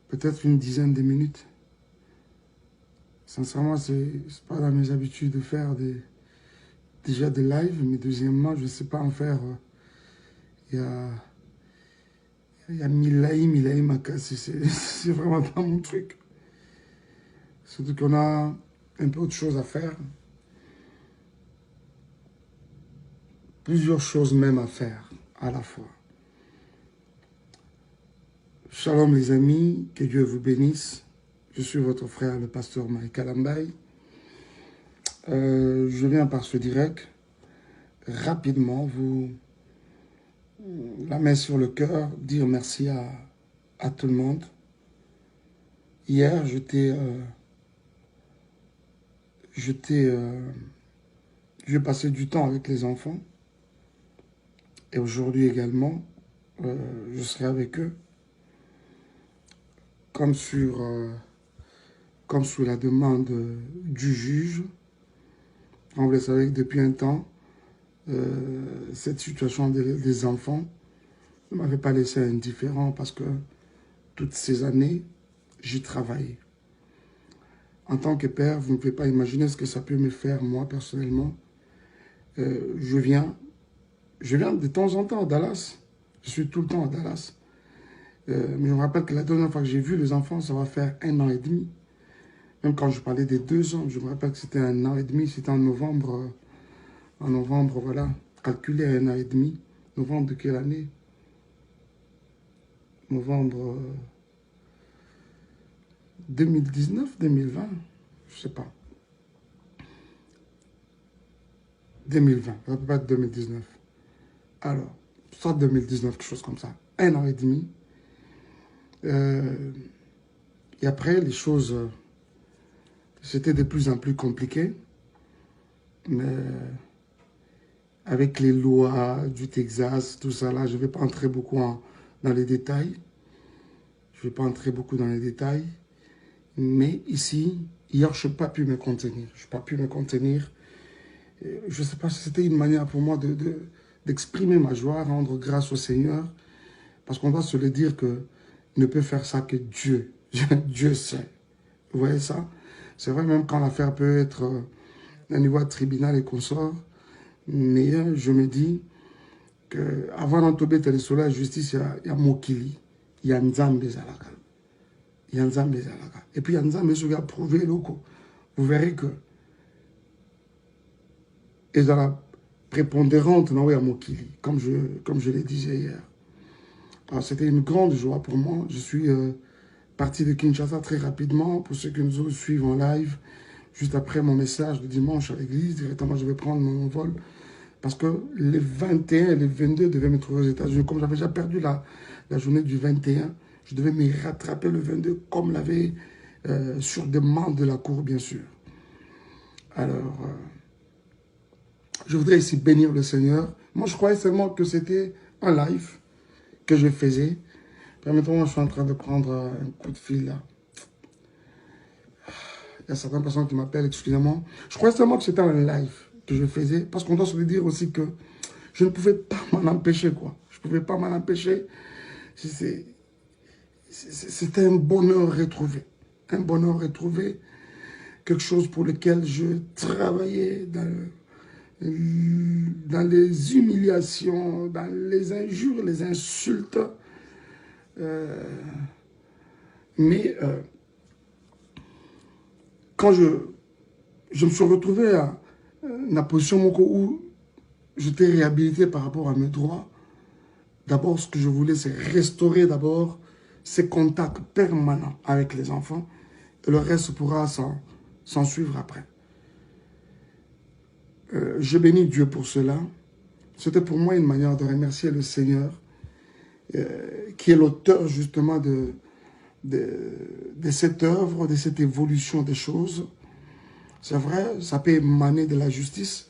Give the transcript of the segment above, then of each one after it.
peut-être une dizaine de minutes. Sincèrement, c'est pas dans mes habitudes de faire déjà des lives, mais deuxièmement, je ne sais pas en faire. Il y a, il y a Milaïm à casser, c'est vraiment pas mon truc. Surtout qu'on a un peu autre chose à faire. Plusieurs choses même à faire à la fois. Shalom les amis, que Dieu vous bénisse. Je suis votre frère, le pasteur Mike Alambaye. Je viens par ce direct, rapidement, vous, la main sur le cœur, dire merci à tout le monde. Hier, j'ai passé du temps avec les enfants. Et aujourd'hui également, je serai avec eux. Comme sous la demande du juge. Vous le savez que depuis un temps, cette situation des enfants ne m'avait pas laissé indifférent parce que toutes ces années, j'y travaillais. En tant que père, vous ne pouvez pas imaginer ce que ça peut me faire, moi, personnellement. Je viens de temps en temps à Dallas. Je suis tout le temps à Dallas. Mais je me rappelle que la dernière fois que j'ai vu les enfants, ça va faire 1 an et demi. Même quand je parlais des 2 ans, je me rappelle que c'était 1 an et demi. C'était en novembre, voilà. Calculé à 1 an et demi. Novembre de quelle année? Novembre 2019, 2020, je ne sais pas. 2020, ça peut pas être 2019. Alors, soit 2019, quelque chose comme ça. 1 an et demi. Et après, les choses, c'était de plus en plus compliqué. Mais avec les lois du Texas, tout ça là, je ne vais pas entrer beaucoup dans les détails. Je ne vais pas entrer beaucoup dans les détails. Mais ici, hier, je n'ai pas pu me contenir. Je n'ai pas pu me contenir. Je ne sais pas si c'était une manière pour moi d'exprimer ma joie, rendre grâce au Seigneur. Parce qu'on doit se le dire que ne peut faire ça que Dieu. Dieu sait. Vous voyez ça? C'est vrai, même quand l'affaire peut être à niveau de tribunal et consorts. Mais je me dis qu'avant d'entourer le soleil, la justice, il y a Mokili. Il y a Nzambe Zalaka. Il y a Nzambe Zalaka. Et puis il y a Nzambe qui a prouvé locaux. Vous verrez que et dans la prépondérante dans Mokili, comme je le disais hier. Alors c'était une grande joie pour moi. Je suis parti de Kinshasa très rapidement. Pour ceux qui nous suivent en live, juste après mon message de dimanche à l'église, directement je vais prendre mon vol. Parce que les 21 et les 22 devaient me trouver aux États-Unis. Comme j'avais déjà perdu la journée du 21, je devais me rattraper le 22, comme l'avait sur demande de la cour, bien sûr. Alors, je voudrais ici bénir le Seigneur. Moi, je croyais seulement que c'était un live que je faisais. Permettez-moi, je suis en train de prendre un coup de fil là. Il y a certaines personnes qui m'appellent, excusez-moi. Je croyais seulement que c'était un live que je faisais, parce qu'on doit se le dire aussi que je ne pouvais pas m'en empêcher, quoi. Je ne pouvais pas m'en empêcher. C'était un bonheur retrouvé. Un bonheur retrouvé. Quelque chose pour lequel je travaillais dans les humiliations, dans les injures, les insultes. Mais quand je me suis retrouvé à la position où j'étais réhabilité par rapport à mes droits, d'abord, ce que je voulais, c'est restaurer d'abord ces contacts permanents avec les enfants. Et le reste pourra s'en suivre après. Je bénis Dieu pour cela. C'était pour moi une manière de remercier le Seigneur, qui est l'auteur justement de cette œuvre, de cette évolution des choses. C'est vrai, ça peut émaner de la justice,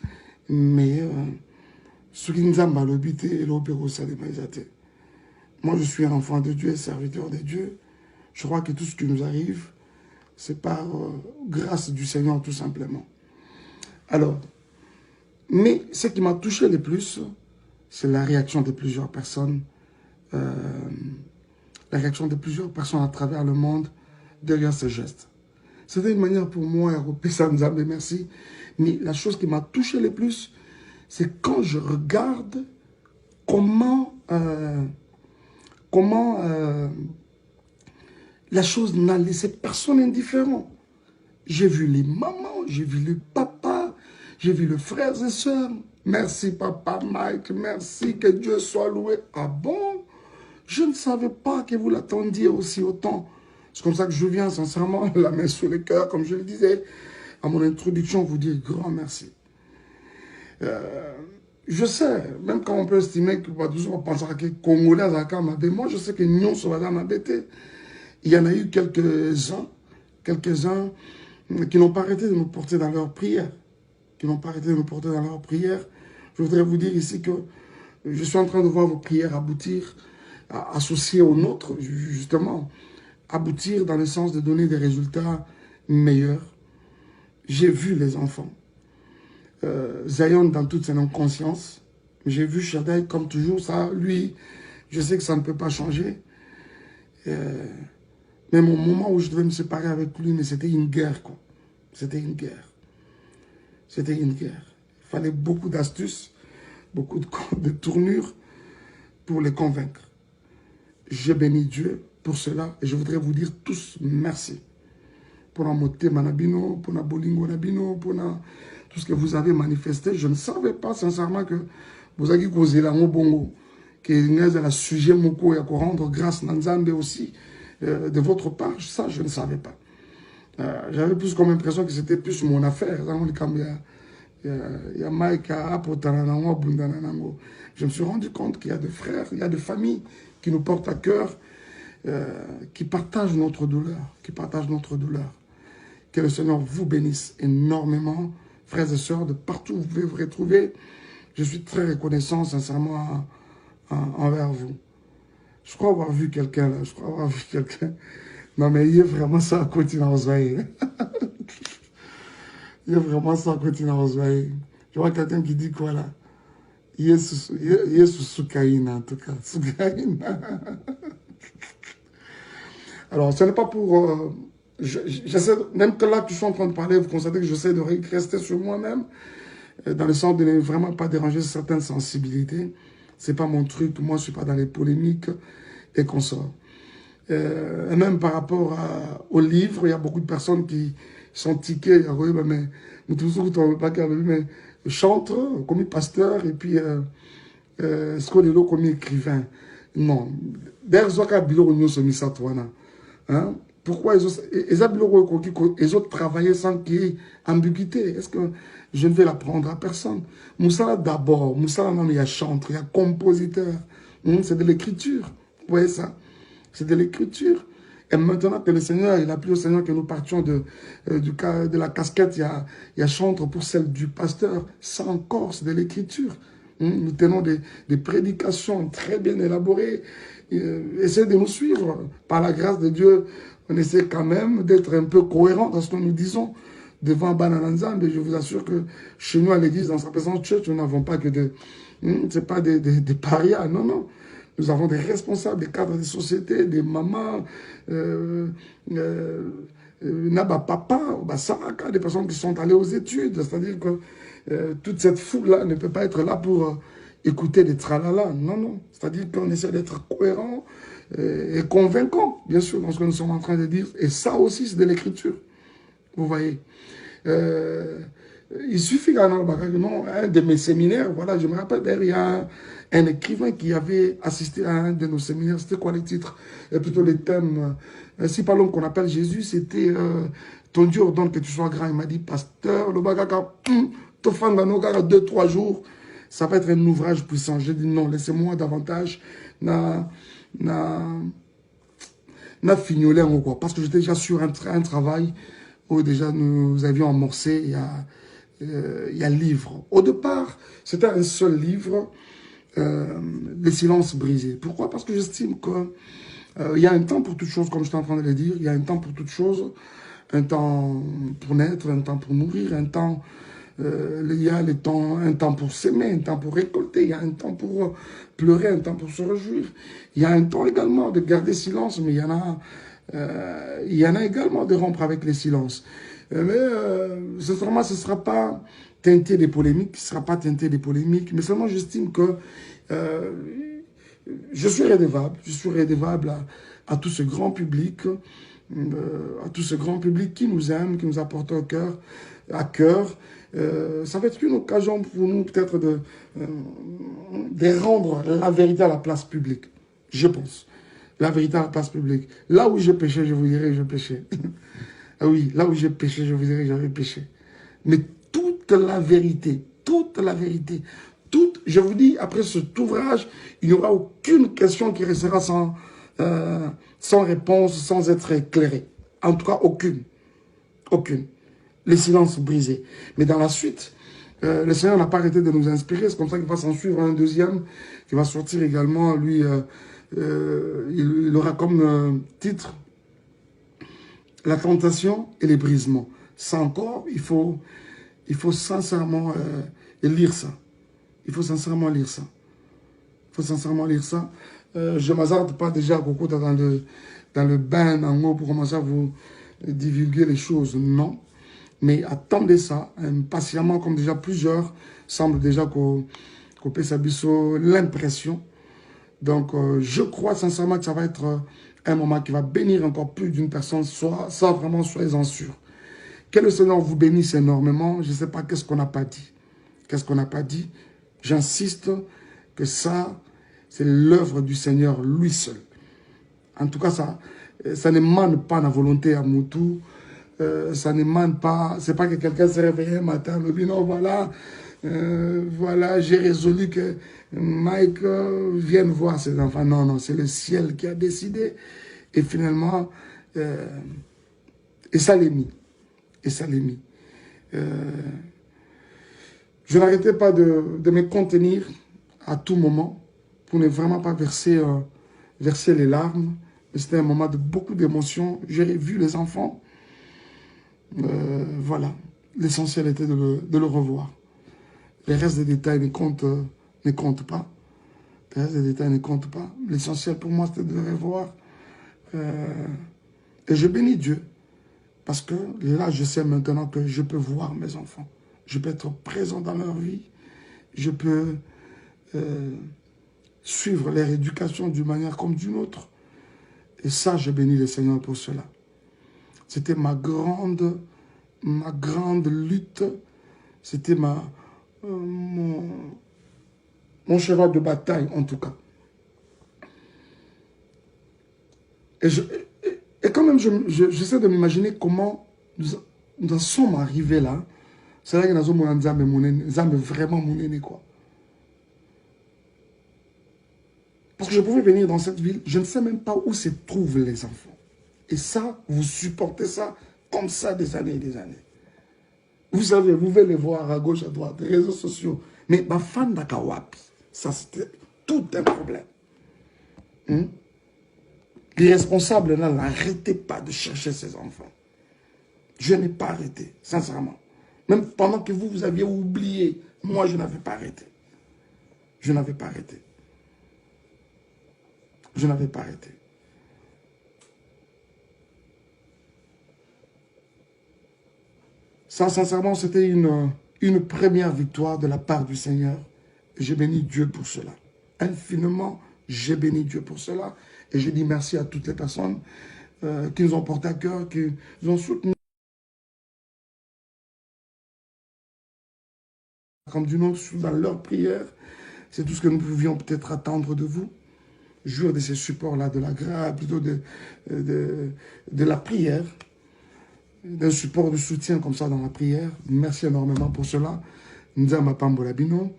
mais moi, je suis un enfant de Dieu, serviteur de Dieu. Je crois que tout ce qui nous arrive, c'est par grâce du Seigneur, tout simplement. Alors, mais ce qui m'a touché le plus, c'est la réaction de plusieurs personnes. la réaction de plusieurs personnes à travers le monde derrière ce geste. C'était une manière pour moi, ROP Sanzambe, merci. Mais la chose qui m'a touché le plus, c'est quand je regarde comment la chose n'a laissé personne indifférent. J'ai vu les mamans, j'ai vu le papa, j'ai vu les frères et sœurs. Merci papa Mike, merci, que Dieu soit loué. Ah bon? Je ne savais pas que vous l'attendiez aussi autant. C'est comme ça que je viens sincèrement, la main sur le cœur, comme je le disais, à mon introduction, vous dire grand merci. Je sais, même quand on peut estimer que va toujours penser à que Congolais à Kamabé, moi je sais que Nyon Sovada m'a bêté. Il y en a eu quelques-uns qui n'ont pas arrêté de nous porter dans leurs prières. Je voudrais vous dire ici que je suis en train de voir vos prières aboutir, associées aux nôtres, justement, aboutir dans le sens de donner des résultats meilleurs. J'ai vu les enfants. Zion dans toute son inconscience. J'ai vu Shaddai comme toujours, ça, lui, je sais que ça ne peut pas changer. Même au moment où je devais me séparer avec lui, mais c'était une guerre, quoi. C'était une guerre. C'était une guerre. Il fallait beaucoup d'astuces, beaucoup de tournures pour les convaincre. J'ai béni Dieu pour cela et je voudrais vous dire tous merci. Pour la moté manabino, pour la bolingo nabino, pour tout ce que vous avez manifesté. Je ne savais pas sincèrement que vous avez causé la bongo, que vous avez sujet moko et à rendre grâce Nanzambe aussi de votre part. Ça, je ne savais pas. J'avais plus comme impression que c'était plus mon affaire. Je me suis rendu compte qu'il y a des frères, il y a des familles qui nous portent à cœur, qui partagent notre douleur, Que le Seigneur vous bénisse énormément, frères et sœurs, de partout où vous pouvez vous retrouver. Je suis très reconnaissant, sincèrement, envers vous. Je crois avoir vu quelqu'un là, Non, mais il y a vraiment ça à continuer à Oswaï. Il y a vraiment ça à continuer à Oswaï. Je vois quelqu'un qui dit quoi là? Yesu Soukaïna, en tout cas. Soukaïna. Alors, ce n'est pas pour... j'essaie, même que là, tu suis en train de parler, vous constatez que j'essaie de rester sur moi-même, dans le sens de ne vraiment pas déranger certaines sensibilités. Ce n'est pas mon truc, moi je ne suis pas dans les polémiques et consorts. Et même par rapport au livre, il y a beaucoup de personnes qui sont tiquées, mais chante comme pasteur et puis ce qu'on est là comme écrivain. Non. D'ailleurs, pourquoi ils ont travaillé sans qu'il y ait ambiguïté? Est-ce que je ne vais l'apprendre à personne? Moussala d'abord, Moussala non, il y a chanteur, il y a compositeur. C'est de l'écriture. Vous voyez ça? C'est de l'écriture. Et maintenant que le Seigneur, il a plu au Seigneur que nous partions de la casquette, il y a chantre pour celle du pasteur. Ça encore, c'est de l'écriture. Nous tenons des prédications très bien élaborées. Essayez de nous suivre. Par la grâce de Dieu, on essaie quand même d'être un peu cohérent dans ce que nous disons devant Banananzam. Et je vous assure que chez nous, à l'église, dans sa présence church, nous n'avons pas que c'est pas des parias, non, non. Nous avons des responsables, des cadres de société, des mamans, papa, Saraka, des personnes qui sont allées aux études. C'est-à-dire que toute cette foule-là ne peut pas être là pour écouter des tralala. Non, non. C'est-à-dire qu'on essaie d'être cohérent et convaincant, bien sûr, dans ce que nous sommes en train de dire. Et ça aussi, c'est de l'écriture. Vous voyez. Il suffit qu'un de mes séminaires, voilà, je me rappelle, il y a un écrivain qui avait assisté à un de nos séminaires. C'était quoi les titres? Plutôt les thèmes. Si par l'homme qu'on appelle Jésus, c'était ton Dieu ordonne que tu sois grand. Il m'a dit, pasteur, le bagaka, te fan dans nos gars 2-3 jours, ça va être un ouvrage puissant. J'ai dit non, laissez-moi davantage fignoler en quoi. Parce que j'étais déjà sur un travail où déjà nous avions amorcé il y a livre. Au départ, c'était un seul livre, Les silences brisés. Pourquoi? Parce que j'estime qu'il y a un temps pour toutes choses, comme je suis en train de le dire. Il y a un temps pour toutes choses. Un temps pour naître, un temps pour mourir, un temps il y a un temps pour s'aimer, un temps pour récolter, il y a un temps pour pleurer, un temps pour se réjouir. Il y a un temps également de garder silence, mais il y en a également de rompre avec les silences. Sincèrement, ce ne sera pas teinté des polémiques, ce ne sera pas teinté des polémiques, mais seulement j'estime que je suis redevable à tout ce grand public, qui nous aime, qui nous apporte à cœur. Ça va être une occasion pour nous peut-être de rendre la vérité à la place publique, je pense. La vérité à la place publique. Là où j'ai péché, je vous dirai que je péchais. Ah oui, là où j'ai péché, je vous dirai que j'avais péché. Mais toute la vérité, je vous dis, après cet ouvrage, il n'y aura aucune question qui restera sans réponse, sans être éclairée. En tout cas, aucune. Aucune. Les silences brisés. Mais dans la suite, le Seigneur n'a pas arrêté de nous inspirer. C'est comme ça qu'il va s'en suivre un deuxième qui va sortir également. Lui, il aura comme titre la tentation et les brisements. Ça encore, il faut sincèrement lire ça. Il faut sincèrement lire ça. Je ne m'hasarde pas déjà beaucoup dans le bain en haut pour commencer à vous divulguer les choses. Non. Mais attendez ça impatiemment, comme déjà plusieurs semblent déjà couper sa biseau l'impression. Donc, je crois sincèrement que ça va être un moment qui va bénir encore plus d'une personne, ça vraiment, soyez-en sûrs. Que le Seigneur vous bénisse énormément. Je ne sais pas qu'est-ce qu'on n'a pas dit. Qu'est-ce qu'on n'a pas dit? J'insiste que ça, c'est l'œuvre du Seigneur lui seul. En tout cas, ça n'émane pas de la volonté à Moutou. Ça n'émane pas, c'est pas que quelqu'un s'est réveillé un matin, me dit non, voilà, j'ai résolu que Mike vienne voir ses enfants. Non, non, c'est le ciel qui a décidé. Et finalement, et ça l'est mis. Je n'arrêtais pas de me contenir à tout moment pour ne vraiment pas verser les larmes. C'était un moment de beaucoup d'émotions. J'ai vu les enfants. Voilà. L'essentiel était de le revoir. Les restes des détails ne comptent pas. Les restes des détails ne comptent pas. L'essentiel pour moi, c'était de le revoir. Et je bénis Dieu. Parce que là, je sais maintenant que je peux voir mes enfants. Je peux être présent dans leur vie. Je peux suivre leur éducation d'une manière comme d'une autre. Et ça, je bénis le Seigneur pour cela. C'était ma grande lutte. C'était mon cheval de bataille, en tout cas. Et quand même, j'essaie de m'imaginer comment nous en sommes arrivés là. C'est là que nous avons vraiment mon quoi. Parce que je pouvais venir dans cette ville, je ne sais même pas où se trouvent les enfants. Et ça, vous supportez ça comme ça des années et des années. Vous savez, vous pouvez les voir à gauche, à droite, les réseaux sociaux. Mais ma fan d'Akawapi, ça c'était tout un problème. Les responsables n'arrêtaient pas de chercher ces enfants. Je n'ai pas arrêté, sincèrement. Même pendant que vous aviez oublié, moi je n'avais pas arrêté. Je n'avais pas arrêté. Je n'avais pas arrêté. Ça, sincèrement, c'était une première victoire de la part du Seigneur. Et j'ai béni Dieu pour cela. Infiniment, j'ai béni Dieu pour cela. Et je dis merci à toutes les personnes qui nous ont porté à cœur, qui nous ont soutenus. Comme d'une autre, dans leur prière. C'est tout ce que nous pouvions peut-être attendre de vous. Jouir de ces supports-là, de la grâce, plutôt de la prière. D'un support de soutien comme ça dans la prière. Merci énormément pour cela. Nzama Pambolabino.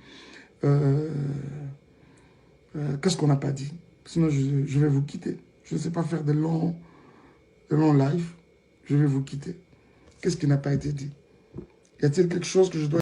Qu'est-ce qu'on n'a pas dit? Sinon, je vais vous quitter. Je ne sais pas faire de longs lives. Je vais vous quitter. Qu'est-ce qui n'a pas été dit? Y a-t-il quelque chose que je dois...